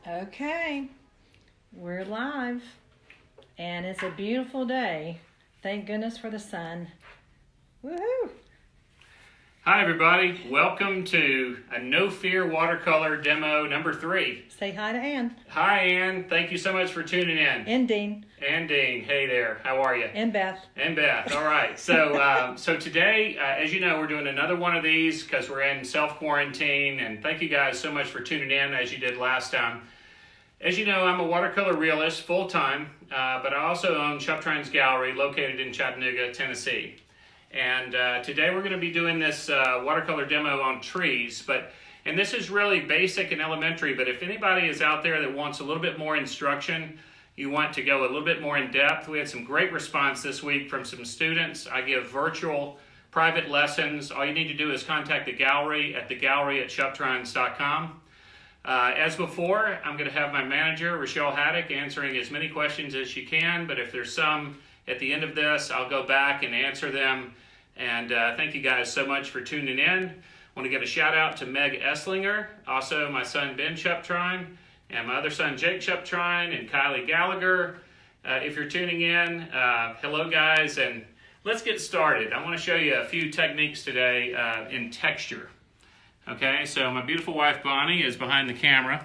Okay, we're live, and it's a beautiful day. Thank goodness for the sun. Woohoo! Hi everybody, welcome to a No Fear Watercolor demo number 3. Say hi to Ann. Hi Ann, thank you so much for tuning in. And Dean. And Dean, hey there, how are you? And Beth. And Beth, all right. So today, as you know, we're doing another one of these because we're in self-quarantine, and thank you guys so much for tuning in as you did last time. As you know, I'm a watercolor realist full-time, but I also own Shuptrine's Gallery located in Chattanooga, Tennessee. And today we're going to be doing this watercolor demo on trees, and this is really basic and elementary, but if anybody is out there that wants a little bit more instruction, you want to go a little bit more in depth, we had some great response this week from some students. I give virtual private lessons. All you need to do is contact the gallery at thegallery@shuptrines.com. As before, I'm going to have my manager, Rochelle Haddock, answering as many questions as she can, but if there's some at the end of this, I'll go back and answer them. And thank you guys so much for tuning in. I want to give a shout out to Meg Esslinger, also my son Ben Shuptrine, and my other son Jake Shuptrine, and Kylie Gallagher. If you're tuning in, hello guys, and let's get started. I want to show you a few techniques today in texture. Okay, so my beautiful wife Bonnie is behind the camera,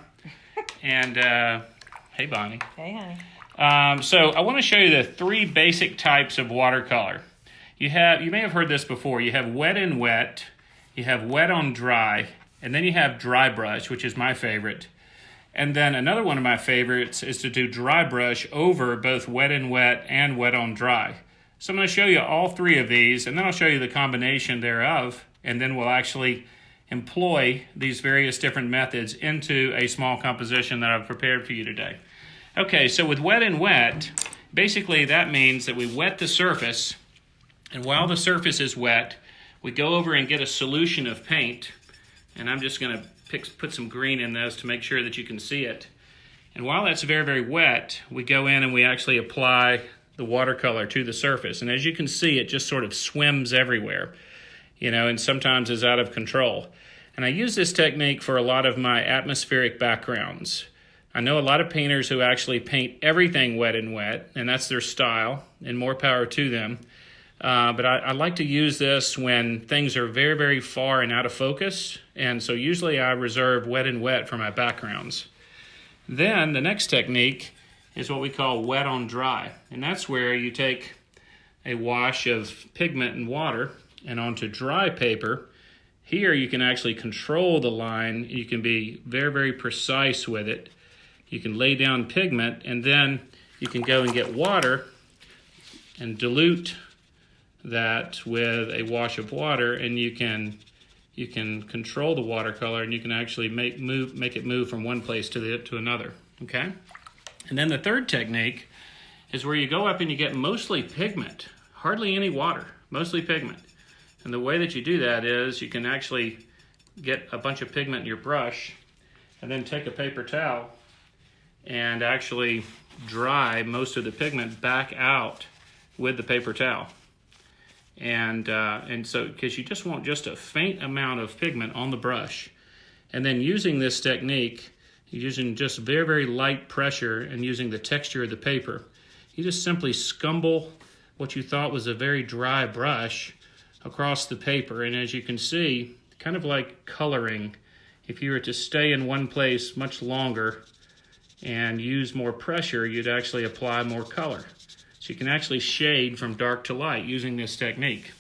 and hey Bonnie. Hey honey. So I want to show you the 3 basic types of watercolor. You may have heard this before. You have wet and wet, you have wet on dry, and then you have dry brush, which is my favorite. And then another one of my favorites is to do dry brush over both wet and wet and wet on dry. So I'm going to show you all 3 of these, and then I'll show you the combination thereof, and then we'll actually employ these various different methods into a small composition that I've prepared for you today. Okay, so with wet and wet, basically that means that we wet the surface, and while the surface is wet, we go over and get a solution of paint, and I'm just going to put some green in this to make sure that you can see it. And while that's very, very wet, we go in and we actually apply the watercolor to the surface. And as you can see, it just sort of swims everywhere, and sometimes is out of control. And I use this technique for a lot of my atmospheric backgrounds. I know a lot of painters who actually paint everything wet and wet, and that's their style, and more power to them. But I like to use this when things are very, very far and out of focus, and so usually I reserve wet and wet for my backgrounds. Then the next technique is what we call wet on dry, and that's where you take a wash of pigment and water and onto dry paper. Here you can actually control the line. You can be very, very precise with it. You can lay down pigment, and then you can go and get water and dilute that with a wash of water, and you can control the watercolor, and you can actually make it move from one place to another. Okay, and then the third technique is where you go up and you get mostly pigment, hardly any water, mostly pigment. And the way that you do that is you can actually get a bunch of pigment in your brush, and then take a paper towel and actually dry most of the pigment back out with the paper towel. And so, because you just want just a faint amount of pigment on the brush. And then using this technique, using just very, very light pressure and using the texture of the paper, you just simply scumble what you thought was a very dry brush across the paper. And as you can see, kind of like coloring, if you were to stay in one place much longer and use more pressure, you'd actually apply more color. So you can actually shade from dark to light using this technique.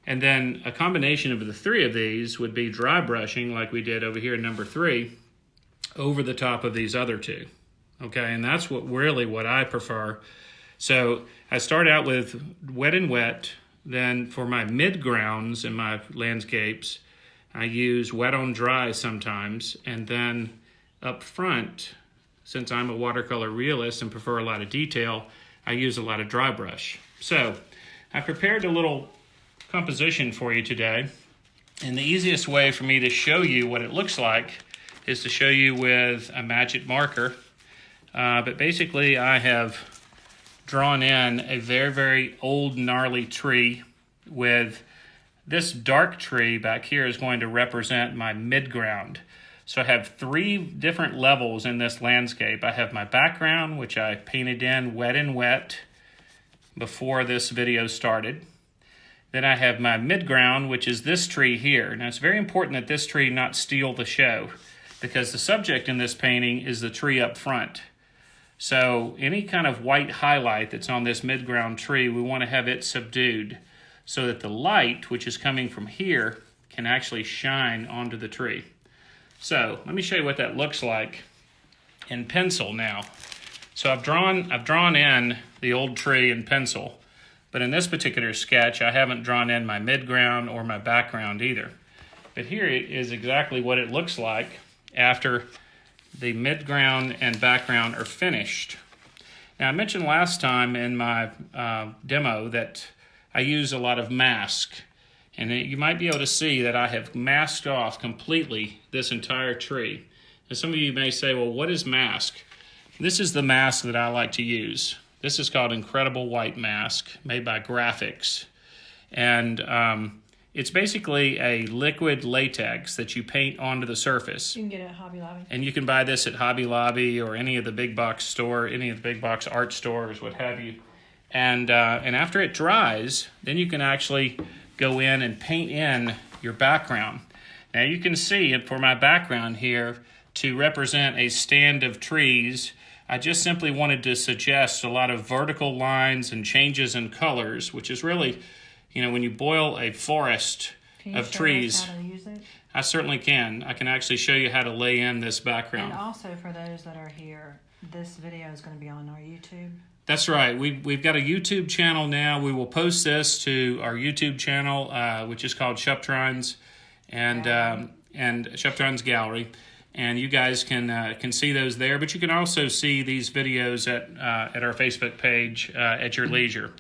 And then a combination of the 3 of these would be dry brushing, like we did over here in number 3, over the top of these other 2. Okay, and that's what I prefer. So I start out with wet and wet. Then for my midgrounds in my landscapes, I use wet on dry sometimes. And then up front, since I'm a watercolor realist and prefer a lot of detail, I use a lot of dry brush. So I prepared a little composition for you today. And the easiest way for me to show you what it looks like is to show you with a magic marker. But basically I have drawn in a very, very old gnarly tree with this dark tree back here is going to represent my midground. So I have 3 different levels in this landscape. I have my background, which I painted in wet before this video started. Then I have my midground, which is this tree here. Now it's very important that this tree not steal the show, because the subject in this painting is the tree up front. So any kind of white highlight that's on this midground tree, we want to have it subdued so that the light, which is coming from here, can actually shine onto the tree. So let me show you what that looks like in pencil now. So I've drawn in the old tree in pencil, but in this particular sketch, I haven't drawn in my midground or my background either. But here is exactly what it looks like after the midground and background are finished. Now I mentioned last time in my demo that I use a lot of mask. And you might be able to see that I have masked off completely this entire tree. And some of you may say, well, what is mask? This is the mask that I like to use. This is called Incredible White Mask, made by Graphics. And it's basically a liquid latex that you paint onto the surface. You can get it at Hobby Lobby. And you can buy this at Hobby Lobby or any of the big box art stores, what have you. And after it dries, then you can actually go in and paint in your background. Now you can see for my background here, to represent a stand of trees, I just simply wanted to suggest a lot of vertical lines and changes in colors, which is really, when you boil a forest of trees. Can you show us how to use it? I certainly can. I can actually show you how to lay in this background. And also for those that are here, this video is going to be on our YouTube. That's right. We've got a YouTube channel now. We will post this to our YouTube channel, which is called Shuptrine's and Shuptrine's Gallery, and you guys can see those there. But you can also see these videos at our Facebook page at your leisure.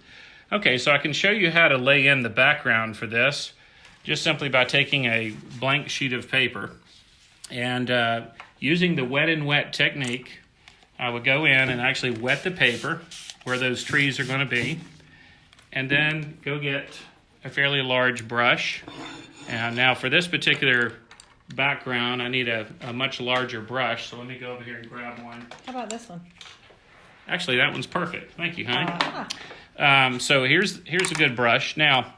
Okay, so I can show you how to lay in the background for this, just simply by taking a blank sheet of paper and using the wet and wet technique. I would go in and actually wet the paper where those trees are going to be, and then go get a fairly large brush. And now for this particular background, I need a much larger brush, so let me go over here and grab one. How about this one? Actually, that one's perfect. Thank you, honey. So here's a good brush. Now,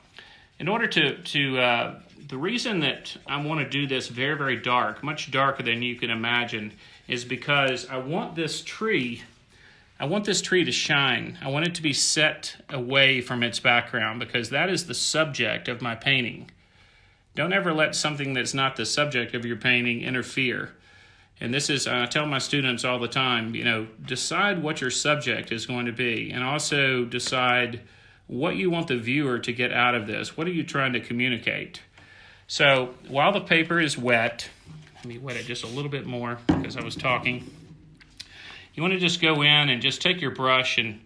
in order to the reason that I want to do this very, very dark, much darker than you can imagine, is because I want this tree to shine. I want it to be set away from its background, because that is the subject of my painting. Don't ever let something that's not the subject of your painting interfere. And this is, I tell my students all the time, decide what your subject is going to be, and also decide what you want the viewer to get out of this. What are you trying to communicate? So while the paper is wet, let me wet it just a little bit more because I was talking. You want to just go in and just take your brush and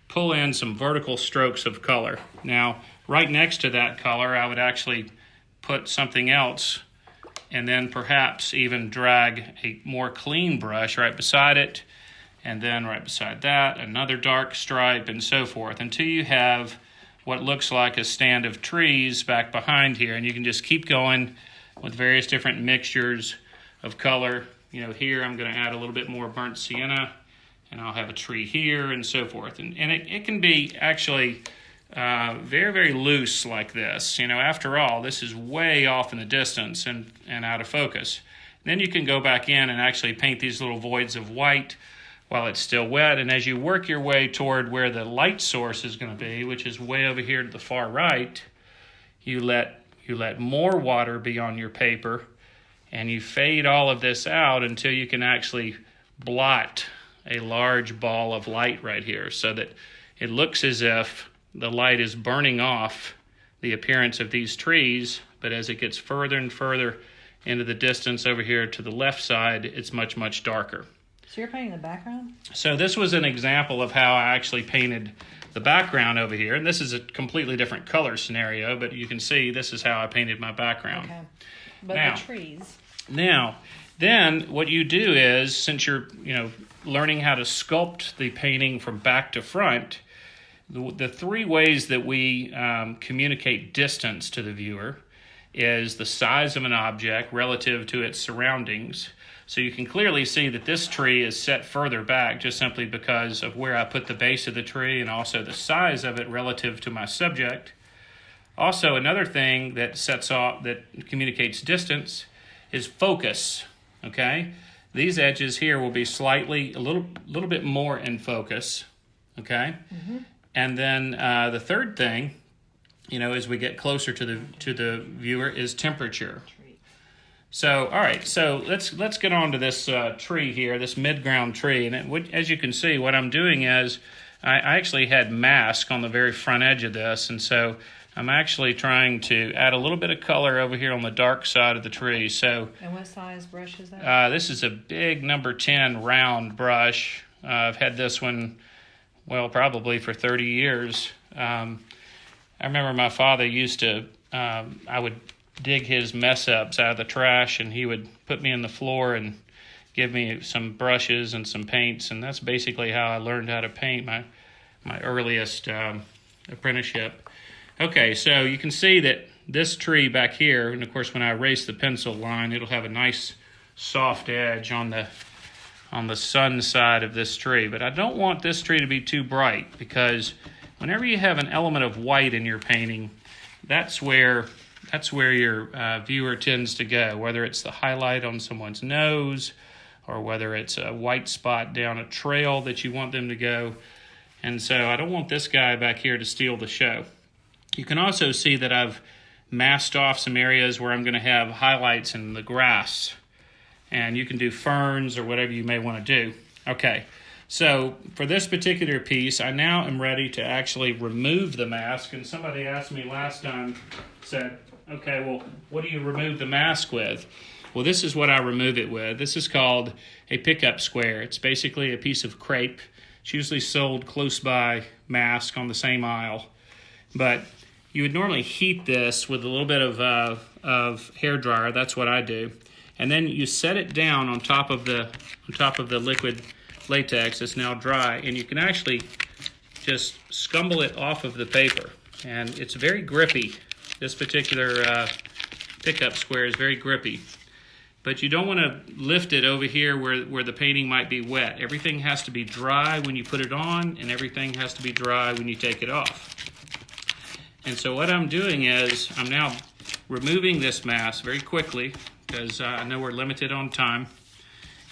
pull in some vertical strokes of color. Now, right next to that color, I would actually put something else, and then perhaps even drag a more clean brush right beside it, and then right beside that, another dark stripe, and so forth, until you have what looks like a stand of trees back behind here. And you can just keep going with various different mixtures of color. Here I'm going to add a little bit more burnt sienna, and I'll have a tree here, and so forth. And it can be actually very, very loose like this. After all, this is way off in the distance and out of focus. Then you can go back in and actually paint these little voids of white while it's still wet. And as you work your way toward where the light source is going to be, which is way over here to the far right, you let more water be on your paper, and you fade all of this out until you can actually blot a large ball of light right here, so that it looks as if the light is burning off the appearance of these trees, but as it gets further and further into the distance over here to the left side, it's much, much darker. So you're painting the background? So this was an example of how I actually painted the background over here. And this is a completely different color scenario, but you can see this is how I painted my background. Okay. But now, the trees. Now, then what you do is, since you're, learning how to sculpt the painting from back to front, the 3 ways that we communicate distance to the viewer is the size of an object relative to its surroundings. So you can clearly see that this tree is set further back just simply because of where I put the base of the tree and also the size of it relative to my subject. Also, another thing that communicates distance is focus, okay? These edges here will be a little bit more in focus, okay? Mm-hmm. And then the third thing, as we get closer to the viewer, is temperature. So, all right, so let's get on to this tree here, this mid-ground tree. And as you can see, what I'm doing is I actually had mask on the very front edge of this, and so I'm actually trying to add a little bit of color over here on the dark side of the tree. So, and what size brush is that? This is a big number 10 round brush. I've had this one, probably for 30 years. I remember my father used to, I would dig his mess ups out of the trash, and he would put me on the floor and give me some brushes and some paints, and that's basically how I learned how to paint my earliest apprenticeship. Okay, so you can see that this tree back here, and of course when I erase the pencil line, it'll have a nice soft edge on the sun side of this tree. But I don't want this tree to be too bright, because whenever you have an element of white in your painting, that's where your viewer tends to go, whether it's the highlight on someone's nose or whether it's a white spot down a trail that you want them to go. And so I don't want this guy back here to steal the show. You can also see that I've masked off some areas where I'm going to have highlights in the grass. And you can do ferns or whatever you may want to do. Okay, so for this particular piece, I now am ready to actually remove the mask. And somebody asked me last time, said, okay, well, what do you remove the mask with? Well, this is what I remove it with. This is called a pickup square. It's basically a piece of crepe. It's usually sold close by mask on the same aisle. But you would normally heat this with a little bit of hair dryer. That's what I do. And then you set it down on top of the liquid latex that's now dry, and you can actually just scumble it off of the paper. And it's very grippy. This particular pickup square is very grippy. But you don't want to lift it over here where the painting might be wet. Everything has to be dry when you put it on, and everything has to be dry when you take it off. And so what I'm doing is I'm now removing this mask very quickly, because I know we're limited on time.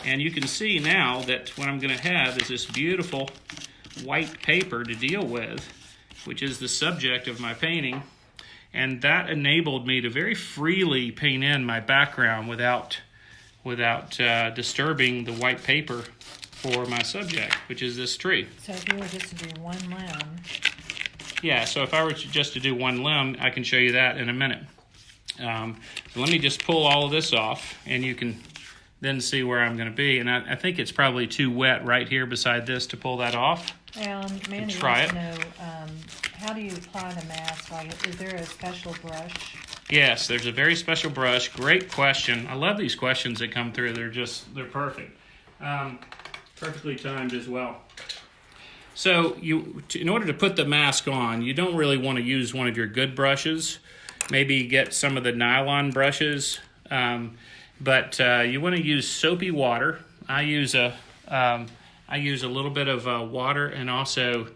And you can see now that what I'm going to have is this beautiful white paper to deal with, which is the subject of my painting. And that enabled me to very freely paint in my background without disturbing the white paper for my subject, which is this tree. So if you were just to do one limb. Yeah, so if I were just to do one limb, I can show you that in a minute. So let me just pull all of this off, and you can then see where I'm going to be. And I think it's probably too wet right here beside this to pull that off. Mandy try wants to know, how do you apply the mask? Like, is there a special brush? Yes, there's a very special brush. Great question. I love these questions that come through. They're perfect. Perfectly timed as well. So in order to put the mask on, you don't really want to use one of your good brushes. Maybe get some of the nylon brushes, but you want to use soapy water. I use a little bit of water and also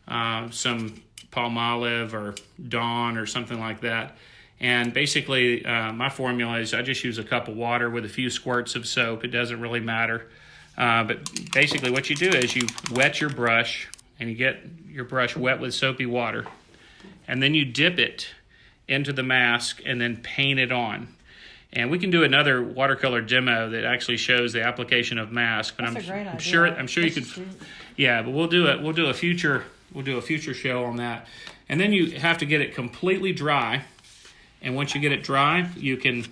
some Palmolive or Dawn or something like that. And basically, my formula is I just use a cup of water with a few squirts of soap. It doesn't really matter. But basically what you do is you wet your brush, and you get your brush wet with soapy water. And then you dip it into the mask and then paint it on. And we can do another watercolor demo that actually shows the application of mask. But That's a great idea. I'm sure you could. Yeah, but we'll do a future show on that. And then you have to get it completely dry. And once you get it dry, you can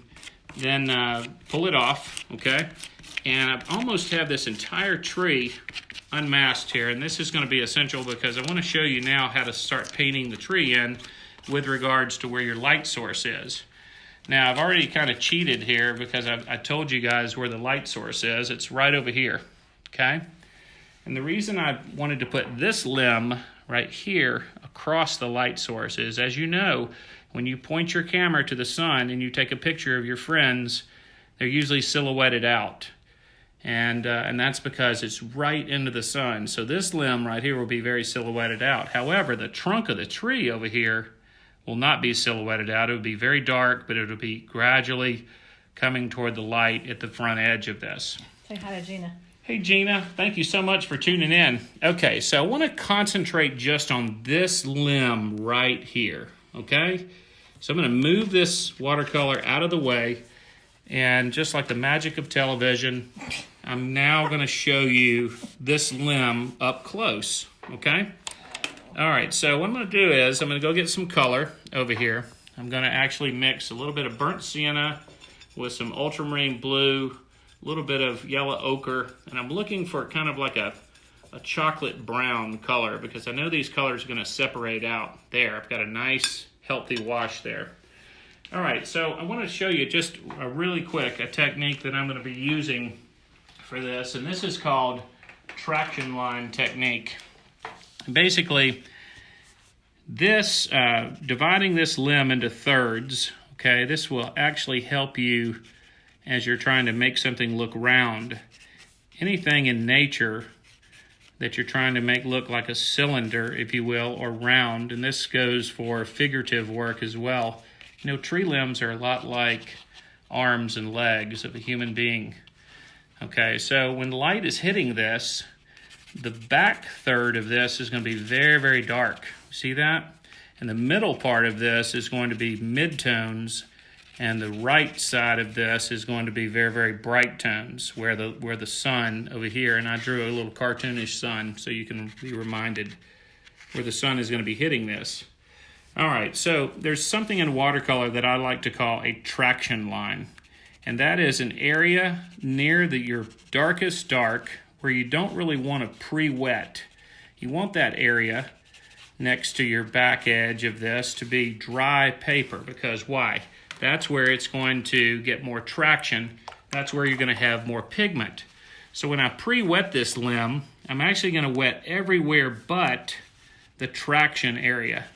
then pull it off. Okay. And I almost have this entire tree unmasked here, and this is going to be essential because I want to show you now how to start painting the tree in with regards to where your light source is. Now, I've already kind of cheated here because I told you guys where the light source is. It's right over here, okay? And the reason I wanted to put this limb right here across the light source is, as you know, when you point your camera to the sun and you take a picture of your friends, they're usually silhouetted out. And that's because it's right into the sun. So this limb right here will be very silhouetted out. However, the trunk of the tree over here will not be silhouetted out. It will be very dark, but it will be gradually coming toward the light at the front edge of this. Say hi to Gina. Hey Gina, thank you so much for tuning in. Okay, so I want to concentrate just on this limb right here, okay? So I'm going to move this watercolor out of the way, and just like the magic of television, I'm now going to show you this limb up close, okay? All right, so what I'm going to do is I'm going to go get some color over here. I'm going to actually mix a little bit of burnt sienna with some ultramarine blue, a little bit of yellow ochre, and I'm looking for kind of like a chocolate brown color because I know these colors are going to separate out there. I've got a nice, healthy wash there. All right, so I want to show you just really quick a technique that I'm going to be using for this, and this is called traction line technique. Basically, this dividing this limb into thirds, okay, this will actually help you as you're trying to make something look round. Anything in nature that you're trying to make look like a cylinder, if you will, or round, and this goes for figurative work as well. You know, tree limbs are a lot like arms and legs of a human being. Okay, so when light is hitting this, the back third of this is going to be very, very dark. See that? And the middle part of this is going to be midtones, and the right side of this is going to be very, very bright tones, where the sun over here, and I drew a little cartoonish sun so you can be reminded where the sun is going to be hitting this. All right, so there's something in watercolor that I like to call a traction line. And that is an area near your darkest dark where you don't really want to pre-wet. You want that area next to your back edge of this to be dry paper, because why? That's where it's going to get more traction. That's where you're going to have more pigment. So when I pre-wet this limb, I'm actually going to wet everywhere but the traction area.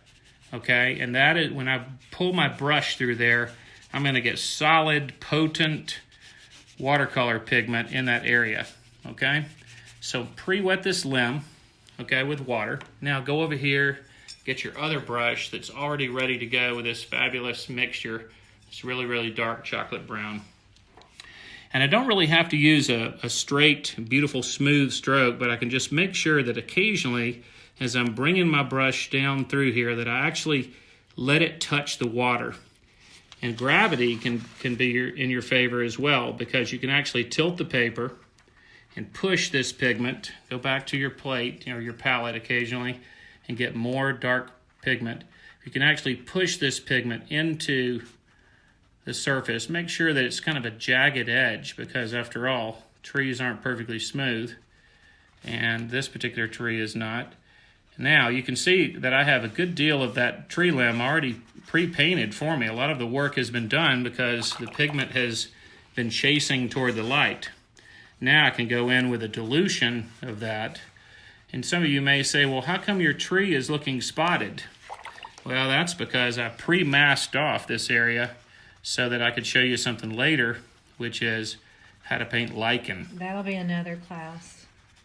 Okay, and that is when I pull my brush through there, I'm going to get solid, potent watercolor pigment in that area, okay? So pre-wet this limb, okay, with water. Now go over here, get your other brush that's already ready to go with this fabulous mixture. It's really, really dark chocolate brown. And I don't really have to use a straight, beautiful, smooth stroke, but I can just make sure that occasionally, as I'm bringing my brush down through here, that I actually let it touch the water. And gravity can be in your favor as well, because you can actually tilt the paper and push this pigment, go back to your plate, your palette occasionally, and get more dark pigment. You can actually push this pigment into the surface. Make sure that it's kind of a jagged edge, because after all, trees aren't perfectly smooth, and this particular tree is not. Now you can see that I have a good deal of that tree limb already pre-painted for me. A lot of the work has been done because the pigment has been chasing toward the light. Now I can go in with a dilution of that. And some of you may say, well, how come your tree is looking spotted? Well, that's because I pre-masked off this area so that I could show you something later, which is how to paint lichen. That'll be another class.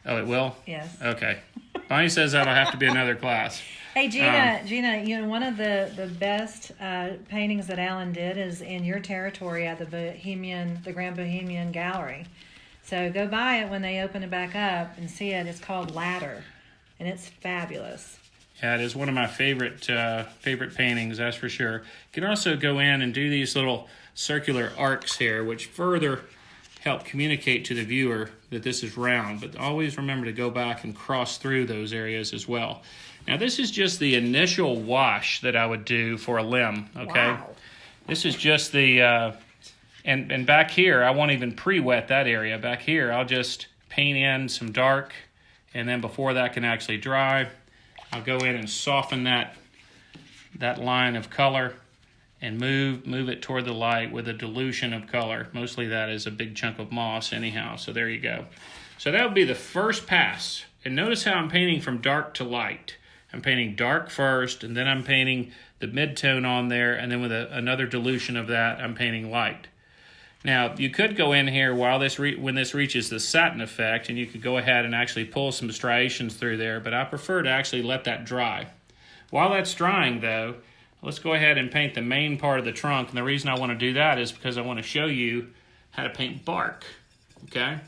Oh, it will? Yes. Okay. Bonnie says that'll have to be another class. Hey, Gina, one of the best paintings that Alan did is in your territory at the Grand Bohemian Gallery. So go by it when they open it back up and see it. It's called Ladder, and it's fabulous. Yeah, it is one of my favorite paintings, that's for sure. You can also go in and do these little circular arcs here, which further help communicate to the viewer that this is round, but always remember to go back and cross through those areas as well. Now this is just the initial wash that I would do for a limb, okay? Wow. This is just the, and back here, I won't even pre-wet that area. Back here, I'll just paint in some dark, and then before that can actually dry, I'll go in and soften that line of color and move it toward the light with a dilution of color. Mostly that is a big chunk of moss anyhow, so there you go. So that would be the first pass. And notice how I'm painting from dark to light. I'm painting dark first, and then I'm painting the mid-tone on there, and then with another dilution of that, I'm painting light. Now, you could go in here while when this reaches the satin effect, and you could go ahead and actually pull some striations through there, but I prefer to actually let that dry. While that's drying, though, let's go ahead and paint the main part of the trunk, and the reason I want to do that is because I want to show you how to paint bark, okay?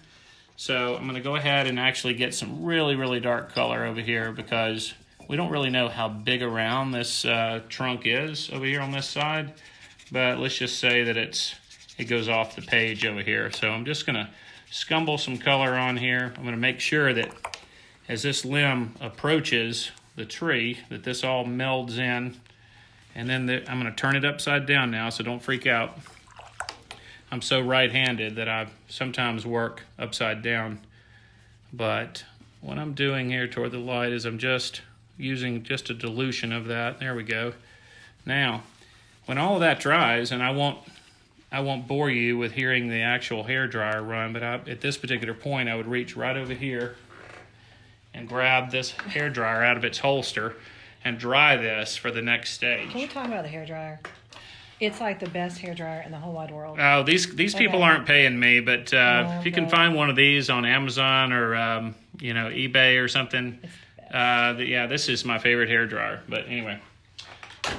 So I'm going to go ahead and actually get some really, really dark color over here because we don't really know how big around this trunk is over here on this side, but let's just say that it goes off the page over here. So I'm just going to scumble some color on here. I'm going to make sure that as this limb approaches the tree, that this all melds in, and then I'm going to turn it upside down now, so don't freak out. I'm so right-handed that I sometimes work upside down, but what I'm doing here toward the light is I'm just using just a dilution of that. There we go. Now, when all of that dries, and I won't bore you with hearing the actual hairdryer run, but at this particular point, I would reach right over here and grab this hairdryer out of its holster and dry this for the next stage. Can we talk about the hairdryer? It's like the best hairdryer in the whole wide world. Oh, these people aren't paying me, but if you can find one of these on Amazon or eBay or something, yeah, this is my favorite hairdryer. But anyway,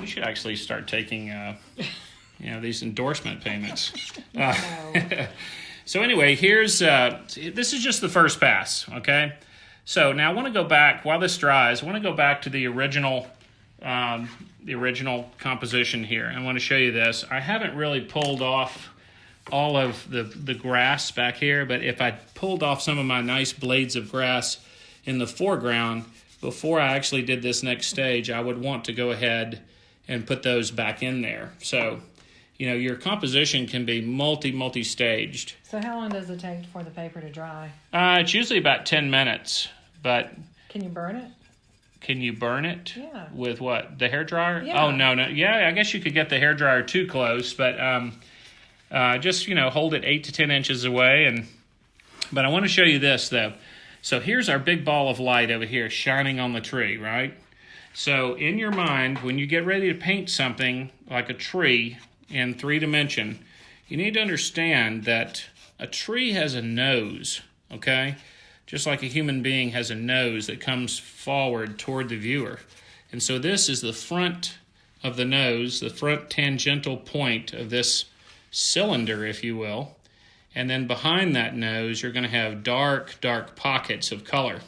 we should actually start taking these endorsement payments. So anyway, here's this is just the first pass, okay? So now I want to go back while this dries. I want to go back to the original composition here. I want to show you this. I haven't really pulled off all of the grass back here, but if I pulled off some of my nice blades of grass in the foreground before I actually did this next stage, I would want to go ahead and put those back in there. So, your composition can be multi-staged. So how long does it take for the paper to dry? It's usually about 10 minutes, but... Can you burn it? Can you burn it? Yeah. With what? The hairdryer? Yeah. Oh, no. Yeah, I guess you could get the hairdryer too close, but just, hold it 8 to 10 inches away. But I want to show you this, though. So here's our big ball of light over here shining on the tree, right? So in your mind, when you get ready to paint something like a tree in 3-dimension, you need to understand that a tree has a nose, okay? Just like a human being has a nose that comes forward toward the viewer. And so this is the front of the nose, the front tangential point of this cylinder, if you will. And then behind that nose, you're going to have dark, dark pockets of color.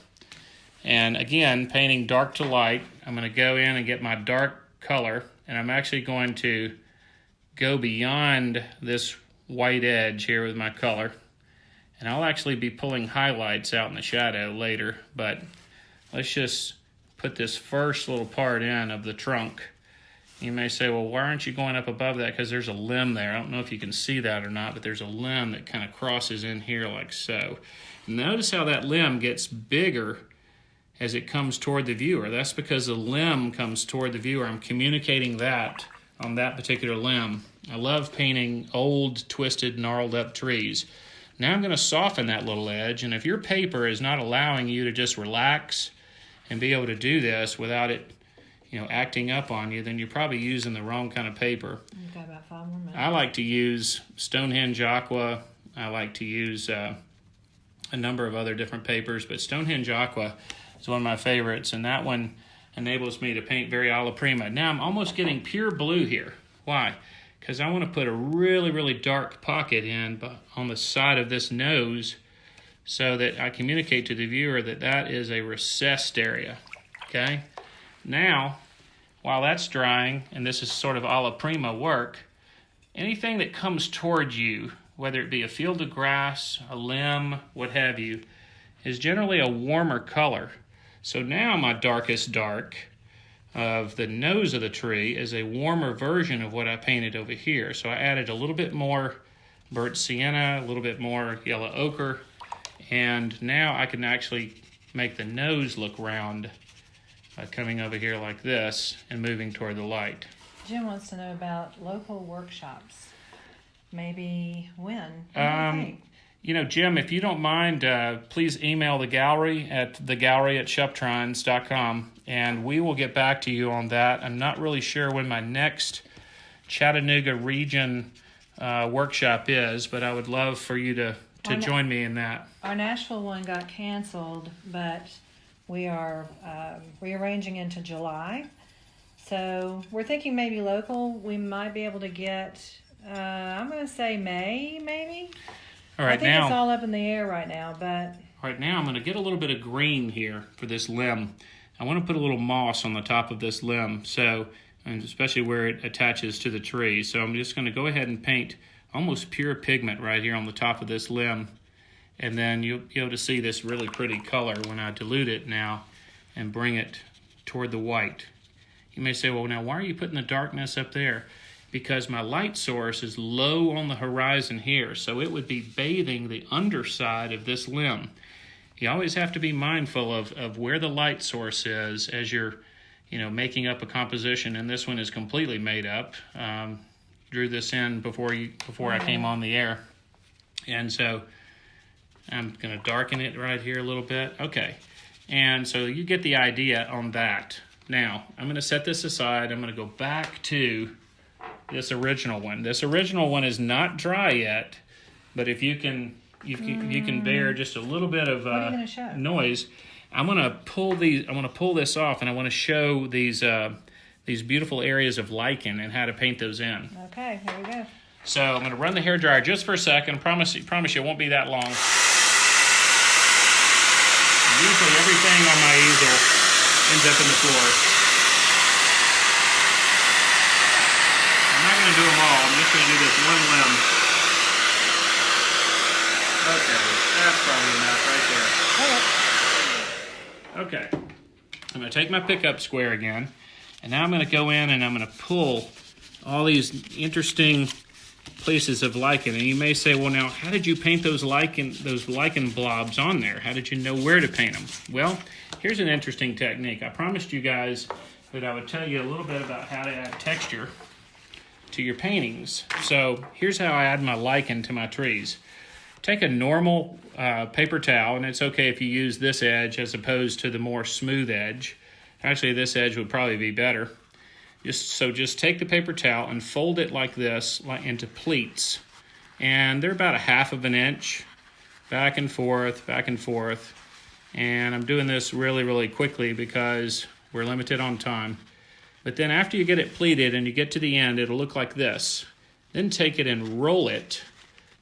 And again, painting dark to light, I'm going to go in and get my dark color, and I'm actually going to go beyond this white edge here with my color. And I'll actually be pulling highlights out in the shadow later, but let's just put this first little part in of the trunk. You may say, well, why aren't you going up above that? Because there's a limb there. I don't know if you can see that or not, but there's a limb that kind of crosses in here like so. Notice how that limb gets bigger as it comes toward the viewer. That's because the limb comes toward the viewer. I'm communicating that on that particular limb. I love painting old, twisted, gnarled up trees. Now I'm going to soften that little edge, and if your paper is not allowing you to just relax and be able to do this without it, acting up on you, then you're probably using the wrong kind of paper. You've got about 5 more minutes. I like to use Stonehenge Aqua. I like to use a number of other different papers, but Stonehenge Aqua is one of my favorites, and that one enables me to paint very alla prima. Now I'm almost getting pure blue here. Why? Because I want to put a really, really dark pocket in on the side of this nose so that I communicate to the viewer that that is a recessed area, okay? Now, while that's drying, and this is sort of alla prima work, anything that comes towards you, whether it be a field of grass, a limb, what have you, is generally a warmer color. So now my darkest dark of the nose of the tree is a warmer version of what I painted over here. So I added a little bit more burnt sienna, a little bit more yellow ochre, and now I can actually make the nose look round by coming over here like this and moving toward the light. Jim wants to know about local workshops. Maybe when? What do you think? Jim, if you don't mind, please email the gallery at thegallery@shuptrines.com, and we will get back to you on that. I'm not really sure when my next Chattanooga region workshop is, but I would love for you to join me in that. Our Nashville one got canceled, but we are rearranging into July. So we're thinking maybe local. We might be able to get, I'm going to say May, maybe. All right, I think it's all up in the air right now, but... All right, now I'm going to get a little bit of green here for this limb. I want to put a little moss on the top of this limb, and especially where it attaches to the tree. So I'm just going to go ahead and paint almost pure pigment right here on the top of this limb. And then you'll be able to see this really pretty color when I dilute it now and bring it toward the white. You may say, well, now why are you putting the darkness up there? Because my light source is low on the horizon here, so it would be bathing the underside of this limb. You always have to be mindful of where the light source is as you're making up a composition, and this one is completely made up. Drew this in before I came on the air. And so I'm going to darken it right here a little bit. Okay, and so you get the idea on that. Now, I'm going to set this aside. I'm going to go back to this original one. This original one is not dry yet, but if you can bear just a little bit of noise, I'm going to pull this off, and I want to show these beautiful areas of lichen and how to paint those in. Okay, here we go. So I'm going to run the hairdryer just for a second. I promise you it won't be that long. Usually everything on my easel ends up in the floor. I'm not going to do them all. I'm just going to do this one limb. Okay, that's probably enough right there. Okay, I'm going to take my pickup square again, and now I'm going to go in and I'm going to pull all these interesting places of lichen. And you may say, well, now, how did you paint those lichen blobs on there? How did you know where to paint them? Well, here's an interesting technique. I promised you guys that I would tell you a little bit about how to add texture to your paintings. So here's how I add my lichen to my trees. Take a normal paper towel, and it's okay if you use this edge as opposed to the more smooth edge. Actually, this edge would probably be better. Just take the paper towel and fold it like this, into pleats. And they're about 1/2 inch, back and forth, back and forth. And I'm doing this really, really quickly because we're limited on time. But then after you get it pleated and you get to the end, it'll look like this. Then take it and roll it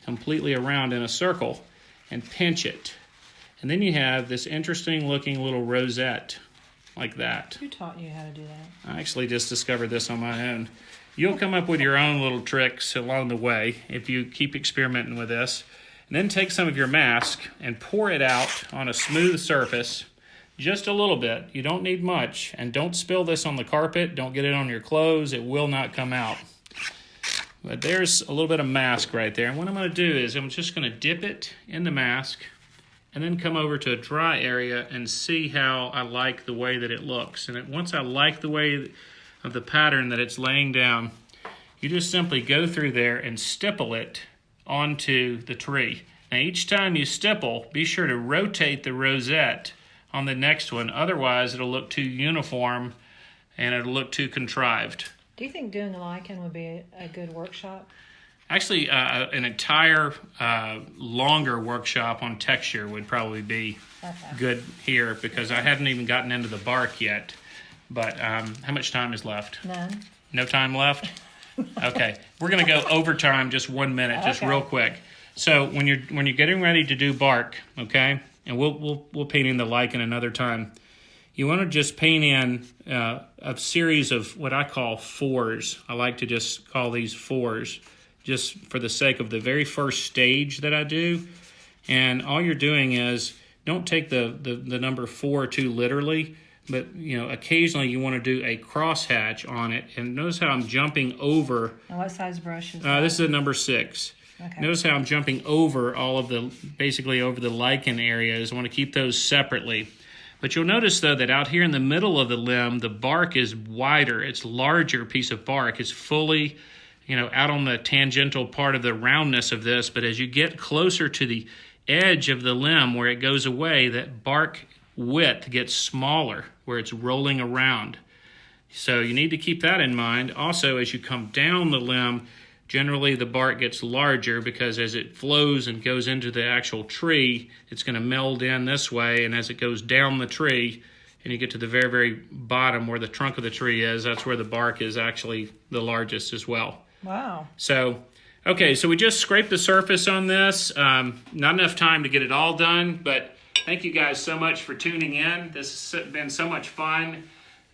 completely around in a circle and pinch it. And then you have this interesting looking little rosette like that. Who taught you how to do that? I actually just discovered this on my own. You'll come up with your own little tricks along the way if you keep experimenting with this. And then take some of your mask and pour it out on a smooth surface. Just a little bit. You don't need much. And don't spill this on the carpet. Don't get it on your clothes. It will not come out. But there's a little bit of mask right there. And what I'm going to do is I'm just going to dip it in the mask and then come over to a dry area and see how I like the way that it looks. And once I like the way of the pattern that it's laying down, you just simply go through there and stipple it onto the tree. Now each time you stipple, be sure to rotate the rosette on the next one. Otherwise, it'll look too uniform and it'll look too contrived. Do you think doing a lichen would be a good workshop? Actually, an entire longer workshop on texture would probably be good here because I haven't even gotten into the bark yet. But how much time is left? None. No time left? Okay. We're going to go overtime just 1 minute, just real quick. So when you're getting ready to do bark, okay, and we'll paint in the lichen another time. You want to just paint in a series of what I call fours. I like to just call these fours, just for the sake of the very first stage that I do. And all you're doing is don't take the number 4 too literally, but occasionally you want to do a crosshatch on it. And notice how I'm jumping over. And what size brush is that? This is a number 6. Okay. Notice how I'm jumping over basically over the lichen areas. I want to keep those separately. But you'll notice, though, that out here in the middle of the limb, the bark is wider. It's a larger piece of bark. It's fully out on the tangential part of the roundness of this, but as you get closer to the edge of the limb where it goes away, that bark width gets smaller where it's rolling around. So you need to keep that in mind. Also, as you come down the limb, generally the bark gets larger because as it flows and goes into the actual tree, it's going to meld in this way, and as it goes down the tree and you get to the very, very bottom where the trunk of the tree is, that's where the bark is actually the largest as well. Wow. So, okay, so we just scraped the surface on this. Not enough time to get it all done, but thank you guys so much for tuning in. This has been so much fun.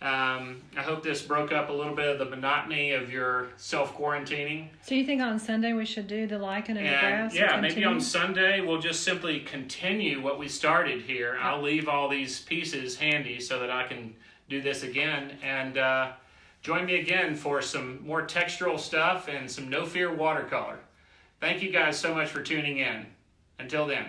I hope this broke up a little bit of the monotony of your self-quarantining. So you think on Sunday we should do the lichen and the grass? Yeah, maybe on Sunday we'll just simply continue what we started here. I'll leave all these pieces handy so that I can do this again. And join me again for some more textural stuff and some no-fear watercolor. Thank you guys so much for tuning in. Until then.